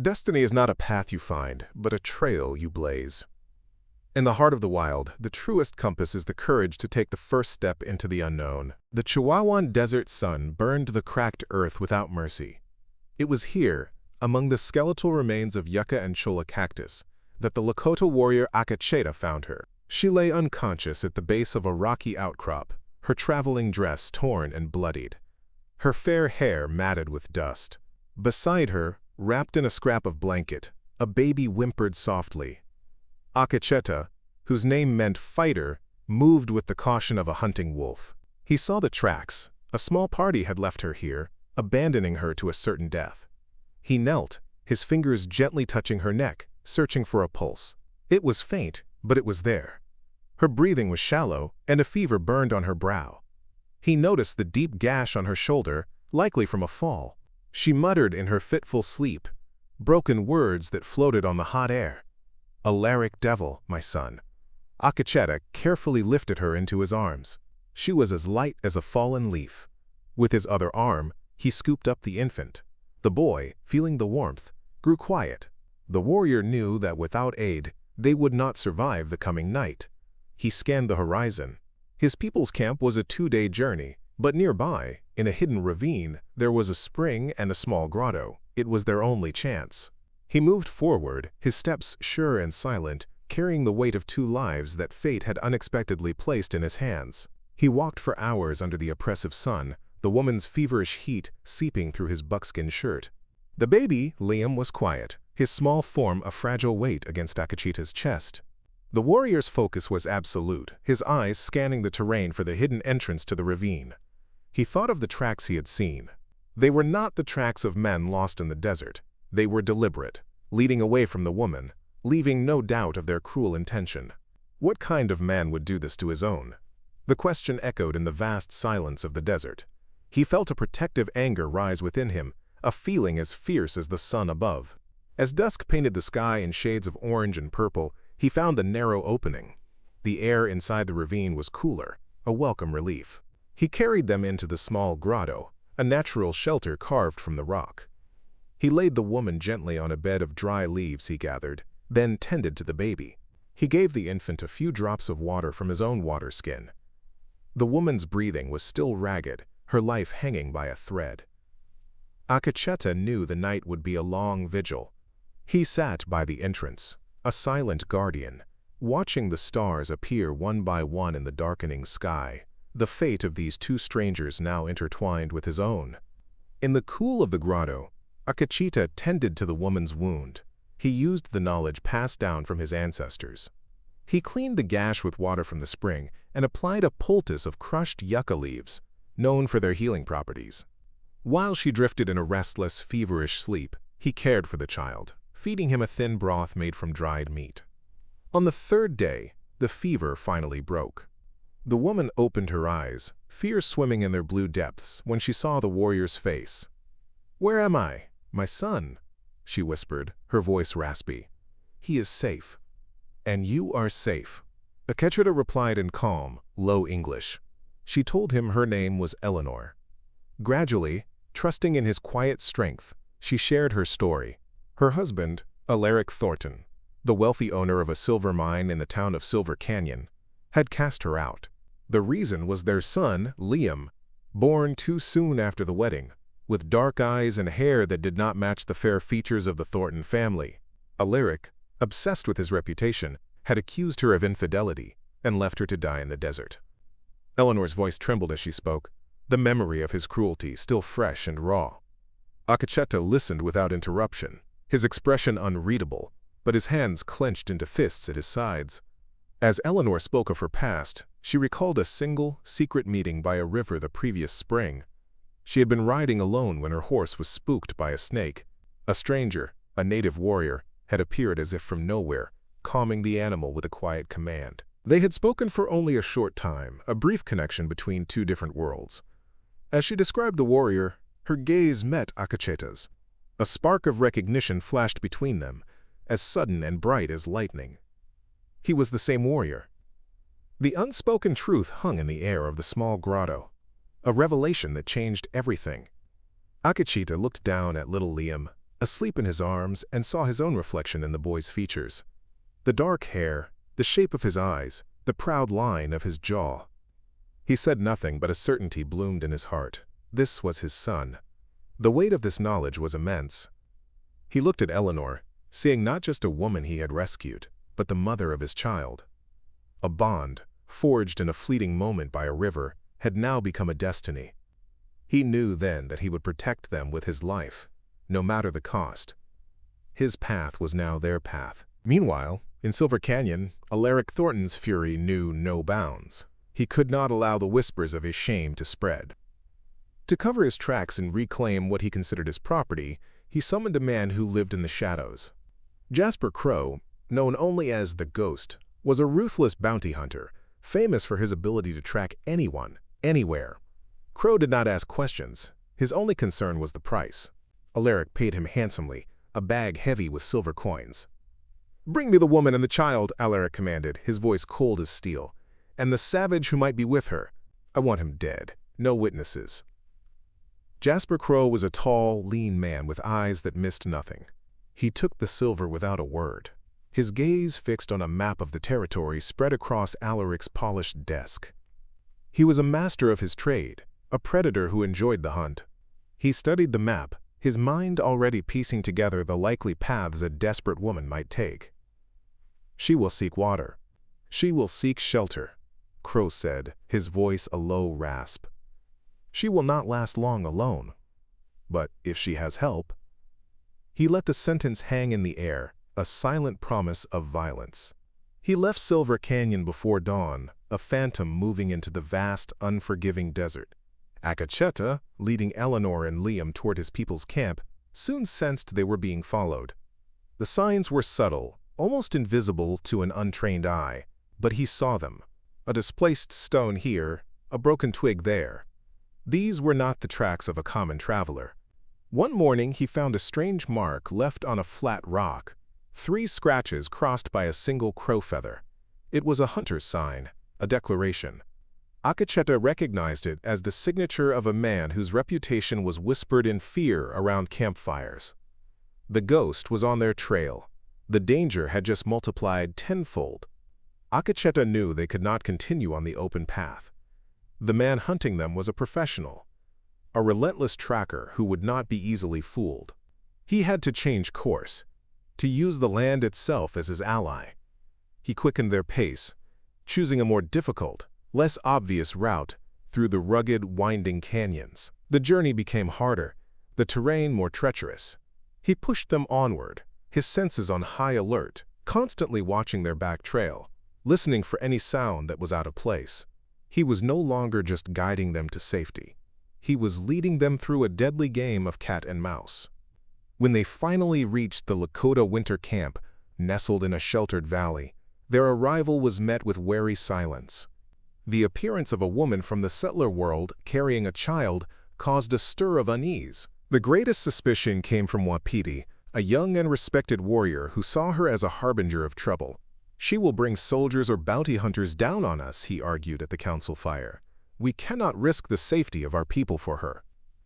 Destiny is not a path you find, but a trail you blaze. In the heart of the wild, the truest compass is the courage to take the first step into the unknown. The Chihuahuan desert sun burned the cracked earth without mercy. It was here, among the skeletal remains of yucca and cholla cactus, that the Lakota warrior Akacheta found her. She lay unconscious at the base of a rocky outcrop, her traveling dress torn and bloodied, her fair hair matted with dust. Beside her, wrapped in a scrap of blanket, a baby whimpered softly. Akacheta, whose name meant fighter, moved with the caution of a hunting wolf. He saw the tracks. A small party had left her here, abandoning her to a certain death. He knelt, his fingers gently touching her neck, searching for a pulse. It was faint, but it was there. Her breathing was shallow, and a fever burned on her brow. He noticed the deep gash on her shoulder, likely from a fall. She muttered in her fitful sleep, broken words that floated on the hot air. "Alaric devil, my son." Akacheta carefully lifted her into his arms. She was as light as a fallen leaf. With his other arm, he scooped up the infant. The boy, feeling the warmth, grew quiet. The warrior knew that without aid, they would not survive the coming night. He scanned the horizon. His people's camp was a 2-day journey, but nearby, in a hidden ravine, there was a spring and a small grotto. It was their only chance. He moved forward, his steps sure and silent, carrying the weight of 2 lives that fate had unexpectedly placed in his hands. He walked for hours under the oppressive sun, the woman's feverish heat seeping through his buckskin shirt. The baby, Liam, was quiet, his small form a fragile weight against Akacheta's chest. The warrior's focus was absolute, his eyes scanning the terrain for the hidden entrance to the ravine. He thought of the tracks he had seen. They were not the tracks of men lost in the desert. They were deliberate, leading away from the woman, leaving no doubt of their cruel intention. What kind of man would do this to his own? The question echoed in the vast silence of the desert. He felt a protective anger rise within him, a feeling as fierce as the sun above. As dusk painted the sky in shades of orange and purple, he found the narrow opening. The air inside the ravine was cooler, a welcome relief. He carried them into the small grotto, a natural shelter carved from the rock. He laid the woman gently on a bed of dry leaves he gathered, then tended to the baby. He gave the infant a few drops of water from his own water skin. The woman's breathing was still ragged, her life hanging by a thread. Akacheta knew the night would be a long vigil. He sat by the entrance, a silent guardian, watching the stars appear one by one in the darkening sky, the fate of these 2 strangers now intertwined with his own. In the cool of the grotto, Akacheta tended to the woman's wound. He used the knowledge passed down from his ancestors. He cleaned the gash with water from the spring and applied a poultice of crushed yucca leaves, known for their healing properties. While she drifted in a restless, feverish sleep, he cared for the child, feeding him a thin broth made from dried meat. On the 3rd day, the fever finally broke. The woman opened her eyes, fear swimming in their blue depths, when she saw the warrior's face. "Where am I? My son," she whispered, her voice raspy. "He is safe." "And you are safe," Akacheta replied in calm, low English. She told him her name was Eleanor. Gradually, trusting in his quiet strength, she shared her story. Her husband, Alaric Thornton, the wealthy owner of a silver mine in the town of Silver Canyon, had cast her out. The reason was their son, Liam, born too soon after the wedding, with dark eyes and hair that did not match the fair features of the Thornton family. Alaric, obsessed with his reputation, had accused her of infidelity and left her to die in the desert. Eleanor's voice trembled as she spoke, the memory of his cruelty still fresh and raw. Akacheta listened without interruption, his expression unreadable, but his hands clenched into fists at his sides. As Eleanor spoke of her past, she recalled a single, secret meeting by a river the previous spring. She had been riding alone when her horse was spooked by a snake. A stranger, a native warrior, had appeared as if from nowhere, calming the animal with a quiet command. They had spoken for only a short time, a brief connection between 2 different worlds. As she described the warrior, her gaze met Akacheta's. A spark of recognition flashed between them, as sudden and bright as lightning. He was the same warrior. The unspoken truth hung in the air of the small grotto, a revelation that changed everything. Akacheta looked down at little Liam, asleep in his arms, and saw his own reflection in the boy's features. The dark hair, the shape of his eyes, the proud line of his jaw. He said nothing, but a certainty bloomed in his heart. This was his son. The weight of this knowledge was immense. He looked at Eleanor, seeing not just a woman he had rescued, but the mother of his child. A bond, forged in a fleeting moment by a river, had now become a destiny. He knew then that he would protect them with his life, no matter the cost. His path was now their path. Meanwhile, in Silver Canyon, Alaric Thornton's fury knew no bounds. He could not allow the whispers of his shame to spread. To cover his tracks and reclaim what he considered his property, he summoned a man who lived in the shadows. Jasper Crow, known only as the Ghost, was a ruthless bounty hunter, famous for his ability to track anyone, anywhere. Crow did not ask questions. His only concern was the price. Alaric paid him handsomely, a bag heavy with silver coins. "Bring me the woman and the child," Alaric commanded, his voice cold as steel. "And the savage who might be with her. I want him dead. No witnesses." Jasper Crow was a tall, lean man with eyes that missed nothing. He took the silver without a word, his gaze fixed on a map of the territory spread across Alaric's polished desk. He was a master of his trade, a predator who enjoyed the hunt. He studied the map, his mind already piecing together the likely paths a desperate woman might take. "She will seek water. She will seek shelter," Crow said, his voice a low rasp. "She will not last long alone. But if she has help—" He let the sentence hang in the air, a silent promise of violence. He left Silver Canyon before dawn, a phantom moving into the vast, unforgiving desert. Akacheta, leading Eleanor and Liam toward his people's camp, soon sensed they were being followed. The signs were subtle, almost invisible to an untrained eye, but he saw them. A displaced stone here, a broken twig there. These were not the tracks of a common traveler. One morning he found a strange mark left on a flat rock, 3 scratches crossed by a single crow feather. It was a hunter's sign, a declaration. Akacheta recognized it as the signature of a man whose reputation was whispered in fear around campfires. The Ghost was on their trail. The danger had just multiplied tenfold. Akacheta knew they could not continue on the open path. The man hunting them was a professional, a relentless tracker who would not be easily fooled. He had to change course, to use the land itself as his ally. He quickened their pace, choosing a more difficult, less obvious route through the rugged, winding canyons. The journey became harder, the terrain more treacherous. He pushed them onward, his senses on high alert, constantly watching their back trail, listening for any sound that was out of place. He was no longer just guiding them to safety. He was leading them through a deadly game of cat and mouse. When they finally reached the Lakota winter camp, nestled in a sheltered valley, their arrival was met with wary silence. The appearance of a woman from the settler world carrying a child caused a stir of unease. The greatest suspicion came from Wapiti, a young and respected warrior who saw her as a harbinger of trouble. "She will bring soldiers or bounty hunters down on us," he argued at the council fire. "We cannot risk the safety of our people for her."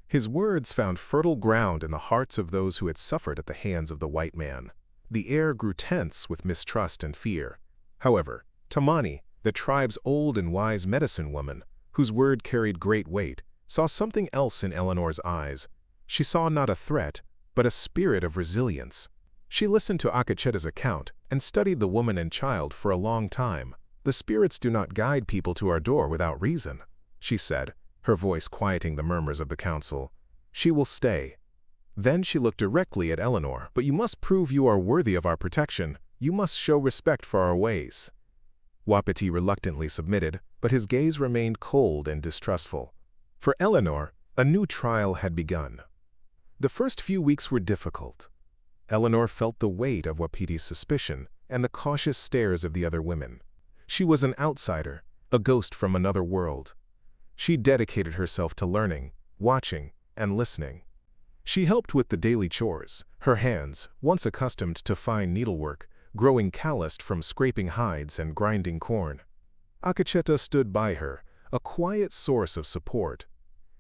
His words found fertile ground in the hearts of those who had suffered at the hands of the white man. The air grew tense with mistrust and fear. However, Tamani, the tribe's old and wise medicine woman, whose word carried great weight, saw something else in Eleanor's eyes. She saw not a threat, but a spirit of resilience. She listened to Akacheta's account and studied the woman and child for a long time. "The spirits do not guide people to our door without reason," she said, her voice quieting the murmurs of the council. "She will stay." Then she looked directly at Eleanor. "But you must prove you are worthy of our protection. You must show respect for our ways." Wapiti reluctantly submitted, but his gaze remained cold and distrustful. For Eleanor, a new trial had begun. The first few weeks were difficult. Eleanor felt the weight of Wapiti's suspicion and the cautious stares of the other women. She was an outsider, a ghost from another world. She dedicated herself to learning, watching, and listening. She helped with the daily chores, her hands, once accustomed to fine needlework, growing calloused from scraping hides and grinding corn. Akacheta stood by her, a quiet source of support.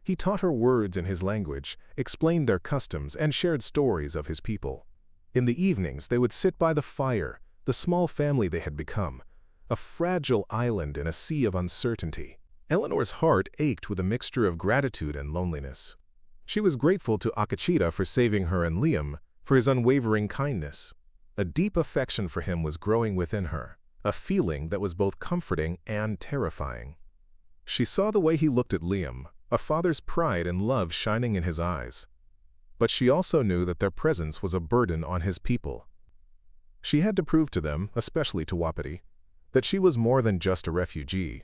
He taught her words in his language, explained their customs, and shared stories of his people. In the evenings, they would sit by the fire, the small family they had become, a fragile island in a sea of uncertainty. Eleanor's heart ached with a mixture of gratitude and loneliness. She was grateful to Akecheta for saving her and Liam for his unwavering kindness. A deep affection for him was growing within her, a feeling that was both comforting and terrifying. She saw the way he looked at Liam, a father's pride and love shining in his eyes. But she also knew that their presence was a burden on his people. She had to prove to them, especially to Wapiti, that she was more than just a refugee.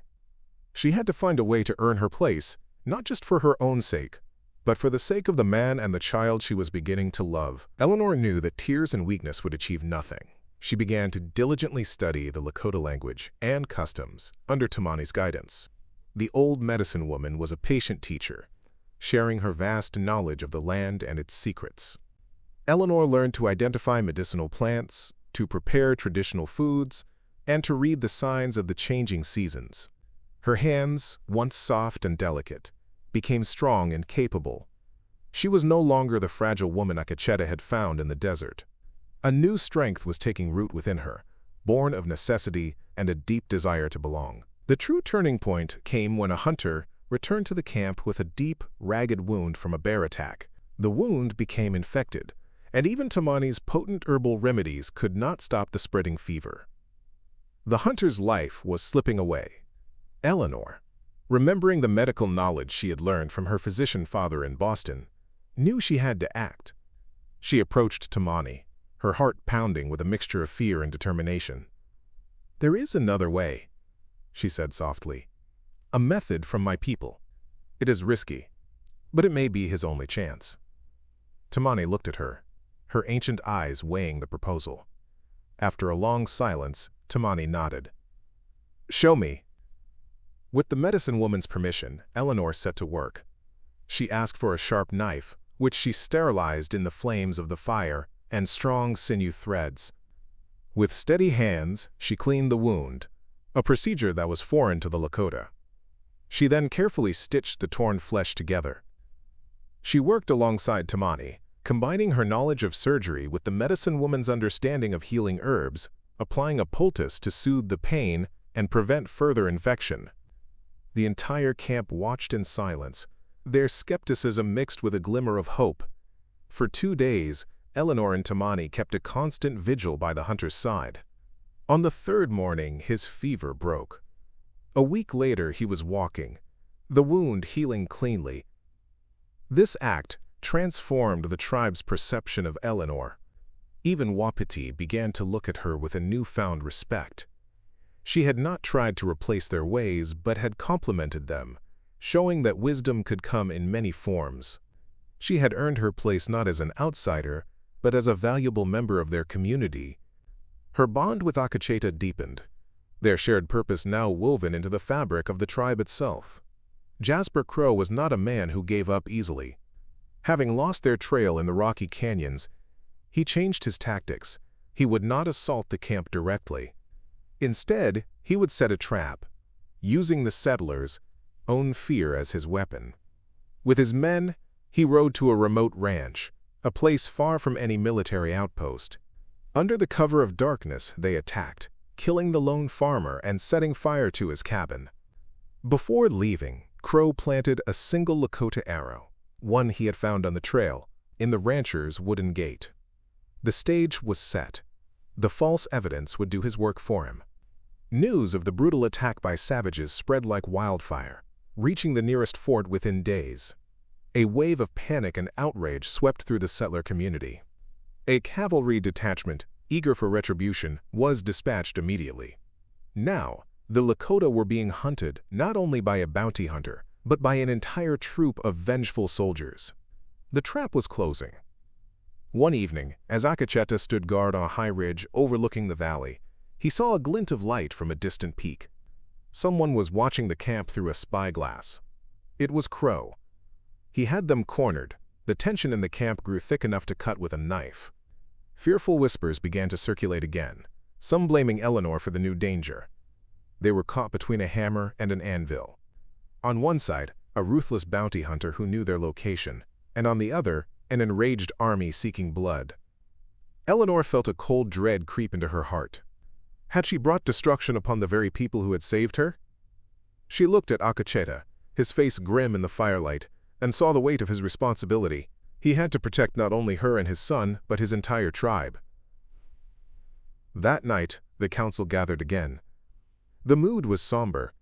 She had to find a way to earn her place, not just for her own sake, but for the sake of the man and the child she was beginning to love. Eleanor knew that tears and weakness would achieve nothing. She began to diligently study the Lakota language and customs under Tamani's guidance. The old medicine woman was a patient teacher, sharing her vast knowledge of the land and its secrets. Eleanor learned to identify medicinal plants, to prepare traditional foods, and to read the signs of the changing seasons. Her hands, once soft and delicate, became strong and capable. She was no longer the fragile woman Akecheta had found in the desert. A new strength was taking root within her, born of necessity and a deep desire to belong. The true turning point came when a hunter returned to the camp with a deep, ragged wound from a bear attack. The wound became infected, and even Tamani's potent herbal remedies could not stop the spreading fever. The hunter's life was slipping away. Eleanor, remembering the medical knowledge she had learned from her physician father in Boston, knew she had to act. She approached Tamani, her heart pounding with a mixture of fear and determination. "There is another way," she said softly. "A method from my people. It is risky, but it may be his only chance." Tamani looked at her, her ancient eyes weighing the proposal. After a long silence, Tamani nodded. "Show me." With the medicine woman's permission, Eleanor set to work. She asked for a sharp knife, which she sterilized in the flames of the fire, and strong sinew threads. With steady hands, she cleaned the wound, a procedure that was foreign to the Lakota. She then carefully stitched the torn flesh together. She worked alongside Tamani, combining her knowledge of surgery with the medicine woman's understanding of healing herbs, applying a poultice to soothe the pain and prevent further infection. The entire camp watched in silence, their skepticism mixed with a glimmer of hope. For 2 days, Eleanor and Tamani kept a constant vigil by the hunter's side. On the 3rd morning, his fever broke. A week later, he was walking, the wound healing cleanly. This act transformed the tribe's perception of Eleanor. Even Wapiti began to look at her with a newfound respect. She had not tried to replace their ways, but had complemented them, showing that wisdom could come in many forms. She had earned her place not as an outsider, but as a valuable member of their community. Her bond with Akecheta deepened, their shared purpose now woven into the fabric of the tribe itself. Jasper Crow was not a man who gave up easily. Having lost their trail in the rocky canyons, he changed his tactics. He would not assault the camp directly. Instead, he would set a trap, using the settlers' own fear as his weapon. With his men, he rode to a remote ranch, a place far from any military outpost. Under the cover of darkness, they attacked, killing the lone farmer and setting fire to his cabin. Before leaving, Crow planted a single Lakota arrow, one he had found on the trail, in the rancher's wooden gate. The stage was set. The false evidence would do his work for him. News of the brutal attack by savages spread like wildfire, reaching the nearest fort within days. A wave of panic and outrage swept through the settler community. A cavalry detachment, eager for retribution, was dispatched immediately. Now, the Lakota were being hunted not only by a bounty hunter, but by an entire troop of vengeful soldiers. The trap was closing. One evening, as Akecheta stood guard on a high ridge overlooking the valley, he saw a glint of light from a distant peak. Someone was watching the camp through a spyglass. It was Crow. He had them cornered. The tension in the camp grew thick enough to cut with a knife. Fearful whispers began to circulate again, some blaming Eleanor for the new danger. They were caught between a hammer and an anvil. On one side, a ruthless bounty hunter who knew their location, and on the other, an enraged army seeking blood. Eleanor felt a cold dread creep into her heart. Had she brought destruction upon the very people who had saved her? She looked at Akacheta, his face grim in the firelight, and saw the weight of his responsibility. He had to protect not only her and his son, but his entire tribe. That night, the council gathered again. The mood was somber.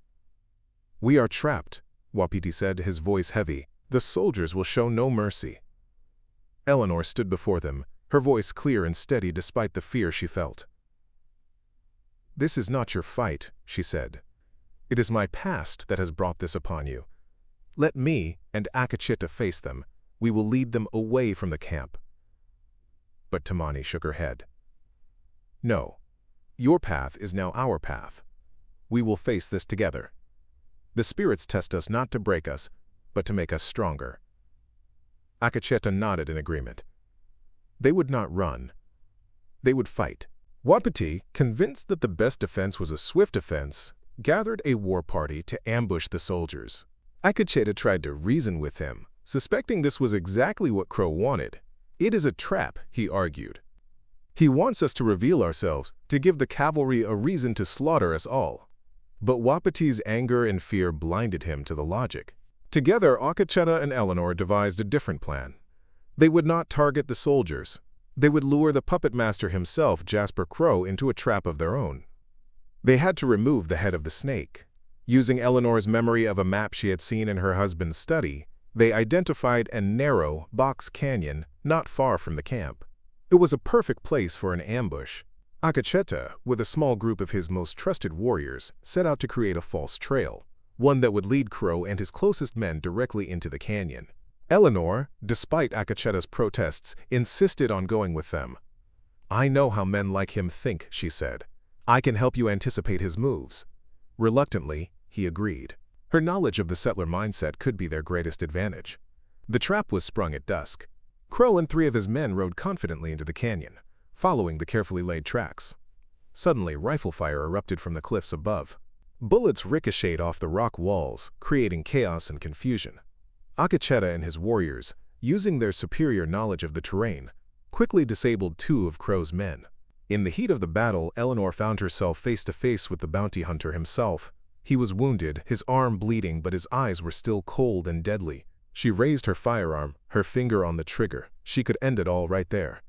"We are trapped," Wapiti said, his voice heavy. "The soldiers will show no mercy." Eleanor stood before them, her voice clear and steady despite the fear she felt. "This is not your fight," she said. "It is my past that has brought this upon you. Let me and Akacheta face them. We will lead them away from the camp." But Tamani shook her head. "No. Your path is now our path. We will face this together. The spirits test us not to break us, but to make us stronger." Akacheta nodded in agreement. They would not run. They would fight. Wapiti, convinced that the best defense was a swift offense, gathered a war party to ambush the soldiers. Akacheta tried to reason with him, suspecting this was exactly what Crow wanted. "It is a trap," he argued. "He wants us to reveal ourselves, to give the cavalry a reason to slaughter us all." But Wapiti's anger and fear blinded him to the logic. Together, Akacheta and Eleanor devised a different plan. They would not target the soldiers. They would lure the puppet master himself, Jasper Crow, into a trap of their own. They had to remove the head of the snake. Using Eleanor's memory of a map she had seen in her husband's study, they identified a narrow, box canyon not far from the camp. It was a perfect place for an ambush. Akacheta, with a small group of his most trusted warriors, set out to create a false trail, one that would lead Crow and his closest men directly into the canyon. Eleanor, despite Akacheta's protests, insisted on going with them. "I know how men like him think," she said. "I can help you anticipate his moves." Reluctantly, he agreed. Her knowledge of the settler mindset could be their greatest advantage. The trap was sprung at dusk. Crow and 3 of his men rode confidently into the canyon, following the carefully laid tracks. Suddenly, rifle fire erupted from the cliffs above. Bullets ricocheted off the rock walls, creating chaos and confusion. Akacheta and his warriors, using their superior knowledge of the terrain, quickly disabled 2 of Crow's men. In the heat of the battle, Eleanor found herself face to face with the bounty hunter himself. He was wounded, his arm bleeding, but his eyes were still cold and deadly. She raised her firearm, her finger on the trigger. She could end it all right there.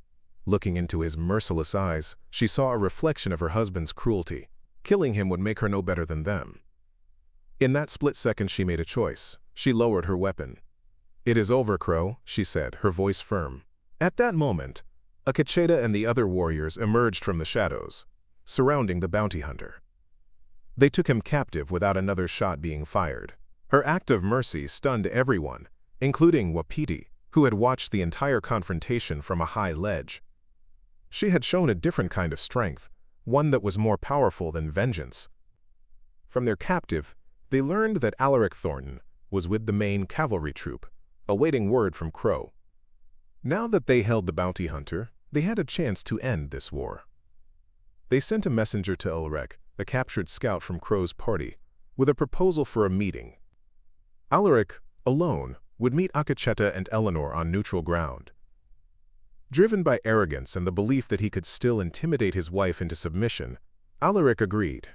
Looking into his merciless eyes, she saw a reflection of her husband's cruelty. Killing him would make her no better than them. In that split second, she made a choice. She lowered her weapon. "It is over, Crow," she said, her voice firm. At that moment, Akacheta and the other warriors emerged from the shadows, surrounding the bounty hunter. They took him captive without another shot being fired. Her act of mercy stunned everyone, including Wapiti, who had watched the entire confrontation from a high ledge. She had shown a different kind of strength, one that was more powerful than vengeance. From their captive, they learned that Alaric Thornton was with the main cavalry troop, awaiting word from Crow. Now that they held the bounty hunter, they had a chance to end this war. They sent a messenger to Alaric, the captured scout from Crow's party, with a proposal for a meeting. Alaric, alone, would meet Akacheta and Eleanor on neutral ground. Driven by arrogance and the belief that he could still intimidate his wife into submission, Alaric agreed.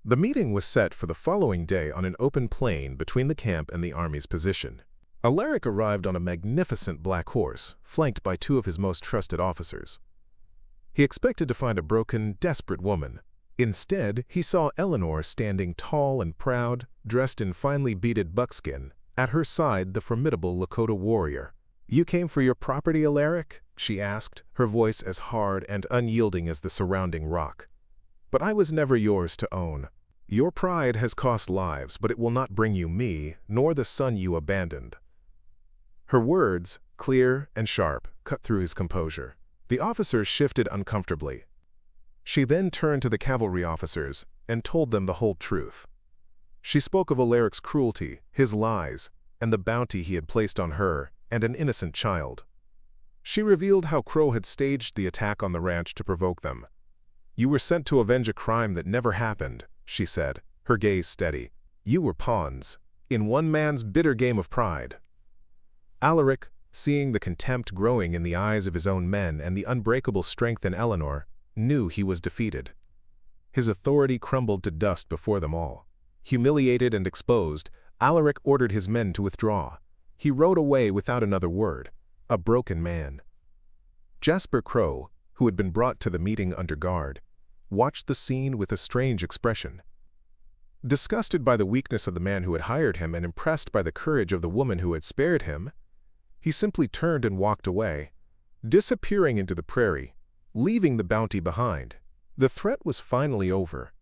The meeting was set for the following day on an open plain between the camp and the army's position. Alaric arrived on a magnificent black horse, flanked by 2 of his most trusted officers. He expected to find a broken, desperate woman. Instead, he saw Eleanor standing tall and proud, dressed in finely beaded buckskin. At her side, the formidable Lakota warrior. "You came for your property, Alaric?" she asked, her voice as hard and unyielding as the surrounding rock. "But I was never yours to own. Your pride has cost lives, but it will not bring you me, nor the son you abandoned." Her words, clear and sharp, cut through his composure. The officers shifted uncomfortably. She then turned to the cavalry officers and told them the whole truth. She spoke of Alaric's cruelty, his lies, and the bounty he had placed on her and an innocent child. She revealed how Crow had staged the attack on the ranch to provoke them. "You were sent to avenge a crime that never happened," she said, her gaze steady. "You were pawns. in one man's bitter game of pride. Alaric, seeing the contempt growing in the eyes of his own men and the unbreakable strength in Eleanor, knew he was defeated. His authority crumbled to dust before them all. Humiliated and exposed, Alaric ordered his men to withdraw. He rode away without another word, a broken man. Jasper Crow, who had been brought to the meeting under guard, watched the scene with a strange expression. Disgusted by the weakness of the man who had hired him and impressed by the courage of the woman who had spared him, he simply turned and walked away, disappearing into the prairie, leaving the bounty behind. The threat was finally over.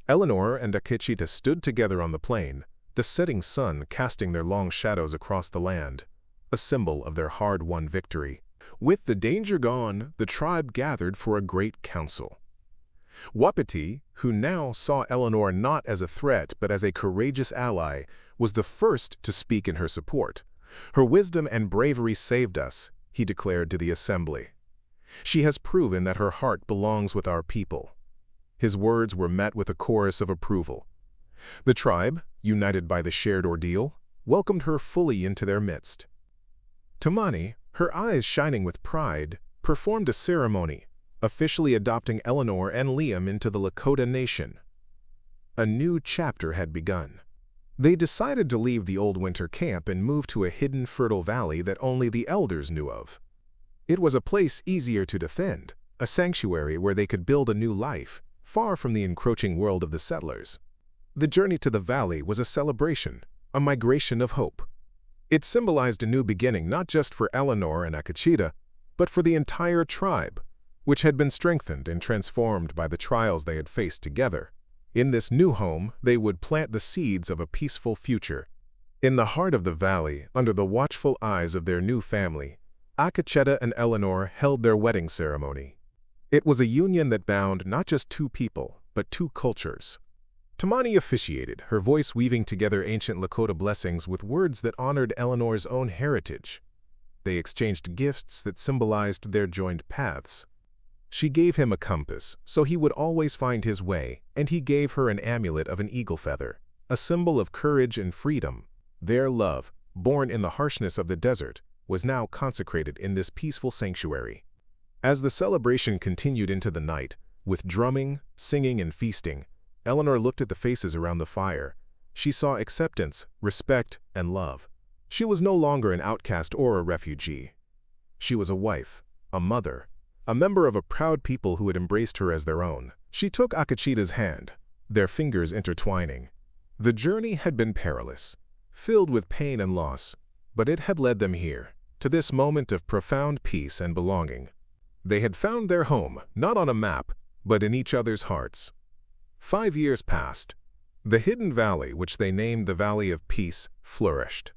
Eleanor and Akechita stood together on the plain, the setting sun casting their long shadows across the land, a symbol of their hard-won victory. With the danger gone, the tribe gathered for a great council. Wapiti, who now saw Eleanor not as a threat but as a courageous ally, was the first to speak in her support. "Her wisdom and bravery saved us," he declared to the assembly. "She has proven that her heart belongs with our people." His words were met with a chorus of approval. The tribe, united by the shared ordeal, welcomed her fully into their midst. Tamani, her eyes shining with pride, performed a ceremony, officially adopting Eleanor and Liam into the Lakota nation. A new chapter had begun. They decided to leave the old winter camp and move to a hidden fertile valley that only the elders knew of. It was a place easier to defend, a sanctuary where they could build a new life, far from the encroaching world of the settlers. The journey to the valley was a celebration, a migration of hope. It symbolized a new beginning not just for Eleanor and Akechita, but for the entire tribe, which had been strengthened and transformed by the trials they had faced together. In this new home, they would plant the seeds of a peaceful future. In the heart of the valley, under the watchful eyes of their new family, Akecheta and Eleanor held their wedding ceremony. It was a union that bound not just two people, but two cultures. Tamani officiated, her voice weaving together ancient Lakota blessings with words that honored Eleanor's own heritage. They exchanged gifts that symbolized their joined paths. She gave him a compass, so he would always find his way, and he gave her an amulet of an eagle feather, a symbol of courage and freedom. Their love, born in the harshness of the desert, was now consecrated in this peaceful sanctuary. As the celebration continued into the night, with drumming, singing, and feasting, Eleanor looked at the faces around the fire. She saw acceptance, respect, and love. She was no longer an outcast or a refugee. She was a wife, a mother, a member of a proud people who had embraced her as their own. She took Akechita's hand, their fingers intertwining. The journey had been perilous, filled with pain and loss, but it had led them here, to this moment of profound peace and belonging. They had found their home, not on a map, but in each other's hearts. 5 years passed. The hidden valley, which they named the Valley of Peace, flourished.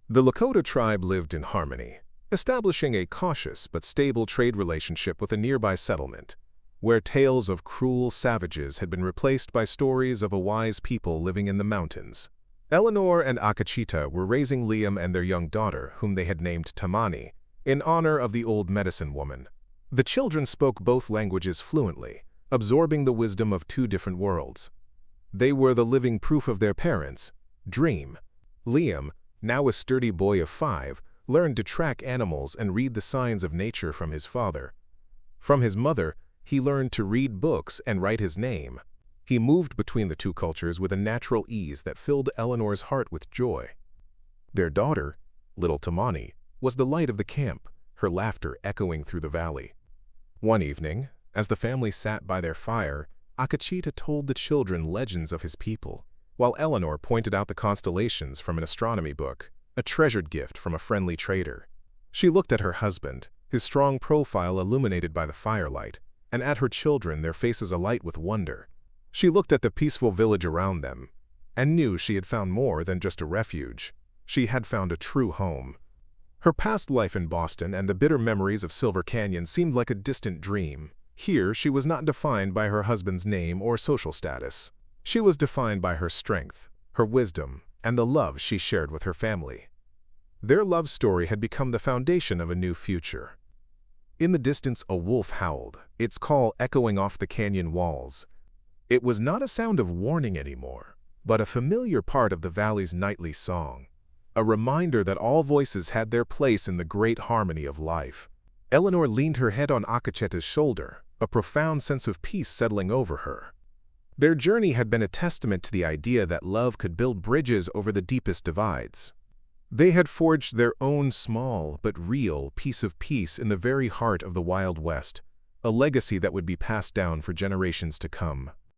The Lakota tribe lived in harmony, establishing a cautious but stable trade relationship with a nearby settlement, where tales of cruel savages had been replaced by stories of a wise people living in the mountains. Eleanor and Akechita were raising Liam and their young daughter, whom they had named Tamani, in honor of the old medicine woman. The children spoke both languages fluently, absorbing the wisdom of two different worlds. They were the living proof of their parents' dream. Liam, now a sturdy boy of 5, learned to track animals and read the signs of nature from his father. From his mother, he learned to read books and write his name. He moved between the two cultures with a natural ease that filled Eleanor's heart with joy. Their daughter, little Tamani, was the light of the camp, her laughter echoing through the valley. One evening, as the family sat by their fire, Akechita told the children legends of his people, while Eleanor pointed out the constellations from an astronomy book, a treasured gift from a friendly trader. She looked at her husband, his strong profile illuminated by the firelight, and at her children, their faces alight with wonder. She looked at the peaceful village around them, and knew she had found more than just a refuge. She had found a true home. Her past life in Boston and the bitter memories of Silver Canyon seemed like a distant dream. Here, she was not defined by her husband's name or social status. She was defined by her strength, her wisdom, and the love she shared with her family. Their love story had become the foundation of a new future. In the distance, a wolf howled, its call echoing off the canyon walls. It was not a sound of warning anymore. but a familiar part of the valley's nightly song, a reminder that all voices had their place in the great harmony of life. Eleanor leaned her head on Akacheta's shoulder, a profound sense of peace settling over her. Their journey had been a testament to the idea that love could build bridges over the deepest divides. They had forged their own small but real piece of peace in the very heart of the Wild West, a legacy that would be passed down for generations to come.